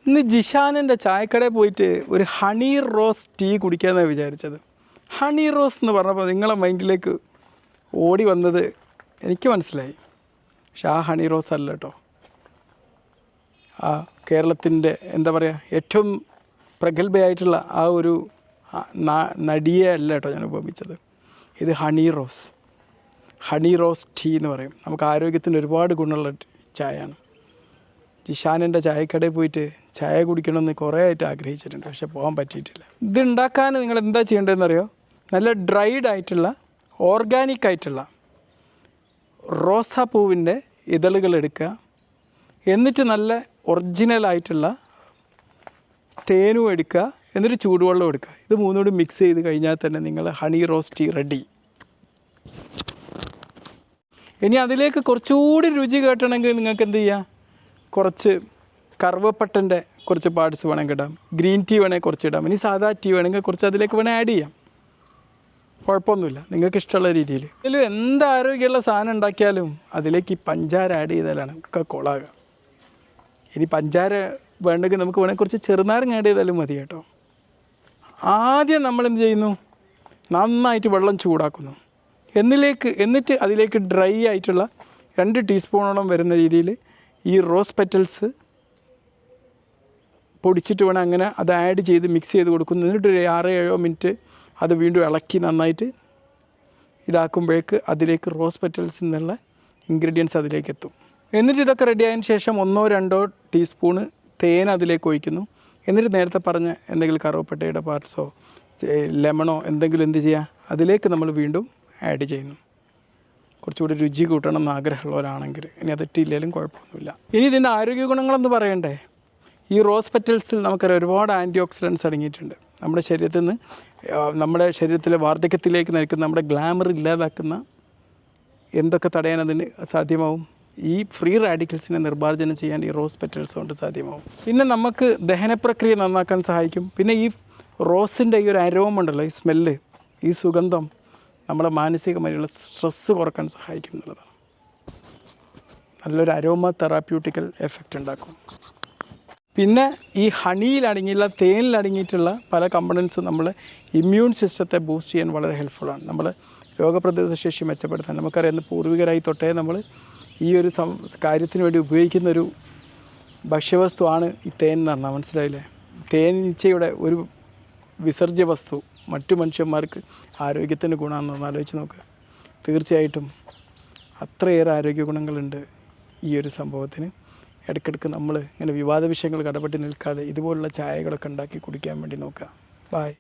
ഇന്ന് ജിഷാനിൻ്റെ ചായക്കടയിൽ പോയിട്ട് ഒരു ഹണി റോസ് ടീ കുടിക്കാമെന്നാണ് വിചാരിച്ചത്. ഹണി റോസ് എന്ന് പറഞ്ഞപ്പോൾ നിങ്ങളെ മൈൻഡിലേക്ക് ഓടി വന്നത് എനിക്ക് മനസ്സിലായി. പക്ഷെ ആ ഹണി റോസ് അല്ല കേട്ടോ. ആ കേരളത്തിൻ്റെ എന്താ പറയുക ഏറ്റവും പ്രഗത്ഭയായിട്ടുള്ള ആ ഒരു നടിയെ അല്ല കേട്ടോ ഞാൻ ഉപമിച്ചത്. ഇത് ഹണി റോസ് ടീ എന്ന് പറയും. നമുക്ക് ആരോഗ്യത്തിന് ഒരുപാട് ഗുണമുള്ള ചായയാണ്. ജിഷാനിൻ്റെ ചായക്കടയിൽ പോയിട്ട് ചായ കുടിക്കണമെന്ന് കുറേ ആയിട്ട് ആഗ്രഹിച്ചിട്ടുണ്ട്, പക്ഷെ പോകാൻ പറ്റിയിട്ടില്ല. ഇത് ഉണ്ടാക്കാൻ നിങ്ങൾ എന്താ ചെയ്യേണ്ടതെന്നറിയോ? നല്ല ഡ്രൈഡ് ആയിട്ടുള്ള ഓർഗാനിക് ആയിട്ടുള്ള റോസാപ്പൂവിൻ്റെ ഇതളുകൾ എടുക്കുക. എന്നിട്ട് നല്ല ഒറിജിനലായിട്ടുള്ള തേനും എടുക്കുക. എന്നിട്ട് ചൂടുവെള്ളം എടുക്കുക. ഇത് മൂന്നുകൂടി മിക്സ് ചെയ്ത് കഴിഞ്ഞാൽ തന്നെ നിങ്ങൾ ഹണി റോസ് ടീ റെഡി. ഇനി അതിലേക്ക് കുറച്ചുകൂടി രുചി കേട്ടണമെങ്കിൽ നിങ്ങൾക്ക് എന്ത് ചെയ്യുക? കുറച്ച് കറുവപ്പട്ടൻ്റെ കുറച്ച് പാർട്സ് വേണമെങ്കിൽ ഇടാം. ഗ്രീൻ ടീ വേണമെങ്കിൽ കുറച്ച് ഇടാം. ഇനി സാധാ ടീ വേണമെങ്കിൽ കുറച്ച് അതിലേക്ക് വേണമെങ്കിൽ ആഡ് ചെയ്യാം. കുഴപ്പമൊന്നുമില്ല, നിങ്ങൾക്ക് ഇഷ്ടമുള്ള രീതിയിൽ. ഇതിൽ എന്ത് ആരോഗ്യമുള്ള സാധനം ഉണ്ടാക്കിയാലും അതിലേക്ക് ഈ പഞ്ചാര ആഡ് ചെയ്താലാണ് ഒക്കെ കൊളാകുക. ഇനി പഞ്ചാര വേണ്ടെങ്കിൽ നമുക്ക് വേണമെങ്കിൽ കുറച്ച് ചെറുനാരങ്ങ ആഡ് ചെയ്താലും മതി കേട്ടോ. ആദ്യം നമ്മൾ എന്ത് ചെയ്യുന്നു? നന്നായിട്ട് വെള്ളം ചൂടാക്കുന്നു. എന്നിട്ട് അതിലേക്ക് ഡ്രൈ ആയിട്ടുള്ള 2 ടീസ്പൂണോളം വരുന്ന രീതിയിൽ ഈ റോസ് പെറ്റൽസ് പൊടിച്ചിട്ട് വേണം അങ്ങനെ അത് ആഡ് ചെയ്ത് മിക്സ് ചെയ്ത് കൊടുക്കുന്നു. എന്നിട്ട് ഒരു 6-7 മിനിറ്റ് അത് വീണ്ടും ഇളക്കി നന്നായിട്ട് ഇതാക്കുമ്പോഴേക്ക് അതിലേക്ക് റോസ് പെറ്റൽസിൽ നിന്നുള്ള ഇൻഗ്രീഡിയൻസ് അതിലേക്ക് എത്തും. എന്നിട്ട് ഇതൊക്കെ റെഡിയായതിന് ശേഷം 1-2 ടീസ്പൂണ് തേൻ അതിലേക്ക് ഒഴിക്കുന്നു. എന്നിട്ട് നേരത്തെ പറഞ്ഞ എന്തെങ്കിലും കറുവപ്പട്ടയുടെ പാർട്സോ ലെമണോ എന്തെങ്കിലും എന്ത് ചെയ്യുക അതിലേക്ക് നമ്മൾ വീണ്ടും ആഡ് ചെയ്യുന്നു. കുറച്ചുകൂടി രുചി കൂട്ടണം എന്ന് ആഗ്രഹമുള്ളവരാണെങ്കിൽ. ഇനി അതിട്ടില്ലെങ്കിലും കുഴപ്പമൊന്നുമില്ല. ഇനി ഇതിൻ്റെ ആരോഗ്യ ഗുണങ്ങളെന്ന് പറയണ്ടേ? ഈ റോസ് പെറ്റൽസിൽ നമുക്കറിയാം ഒരുപാട് ആൻറ്റി ഓക്സിഡൻസ് അടങ്ങിയിട്ടുണ്ട്. നമ്മുടെ ശരീരത്തിൽ നിന്ന് നമ്മുടെ ശരീരത്തിലെ വാർദ്ധക്യത്തിലേക്ക് നയിക്കുന്ന നമ്മുടെ ഗ്ലാമർ ഇല്ലാതാക്കുന്ന എന്തൊക്കെ തടയാൻ അതിന് സാധ്യമാവും? ഈ ഫ്രീ റാഡിക്കൽസിനെ നിർമ്മാർജ്ജനം ചെയ്യാൻ ഈ റോസ് പെറ്റൽസ് കൊണ്ട് സാധ്യമാവും. പിന്നെ നമുക്ക് ദഹനപ്രക്രിയ നന്നാക്കാൻ സഹായിക്കും. പിന്നെ ഈ റോസിൻ്റെ ഈ ഒരു അരോമ ഉണ്ടല്ലോ, ഈ സ്മെല്ല്, ഈ സുഗന്ധം നമ്മളെ മാനസികമായിട്ടുള്ള സ്ട്രെസ്സ് കുറക്കാൻ സഹായിക്കും എന്നുള്ളതാണ്. നല്ലൊരു അരോമ തെറാപ്യൂട്ടിക്കൽ എഫക്റ്റ് ഉണ്ടാക്കും. പിന്നെ ഈ ഹണിയിലടങ്ങിയുള്ള തേനിലടങ്ങിയിട്ടുള്ള പല കമ്പണൻസും നമ്മളെ ഇമ്മ്യൂൺ സിസ്റ്റത്തെ ബൂസ്റ്റ് ചെയ്യാൻ വളരെ ഹെൽപ്ഫുള്ളാണ്. നമ്മൾ രോഗപ്രതിരോധ ശേഷി മെച്ചപ്പെടുത്താൻ നമുക്കറിയാവുന്ന പൂർവികരായി തൊട്ടേ നമ്മൾ ഈ ഒരു കാര്യത്തിന് വേണ്ടി ഉപയോഗിക്കുന്നൊരു ഭക്ഷ്യവസ്തുവാണ് ഈ തേൻ എന്ന് പറഞ്ഞാൽ. മനസ്സിലായില്ലേ? തേനീച്ചയുടെ ഒരു വിസർജ്യ വസ്തു മറ്റു മനുഷ്യന്മാർക്ക് ആരോഗ്യത്തിന് ഗുണമെന്ന് ആലോചിച്ച് നോക്ക്. തീർച്ചയായിട്ടും അത്രയേറെ ആരോഗ്യ ഗുണങ്ങളുണ്ട് ഈ ഒരു സംഭവത്തിന്. ഇടയ്ക്കിടയ്ക്ക് നമ്മൾ ഇങ്ങനെ വിവാദ വിഷയങ്ങൾ കടപെട്ട് നിൽക്കാതെ ഇതുപോലുള്ള ചായകളൊക്കെ ഉണ്ടാക്കി കുടിക്കാൻ വേണ്ടി നോക്കുക. ബായ്.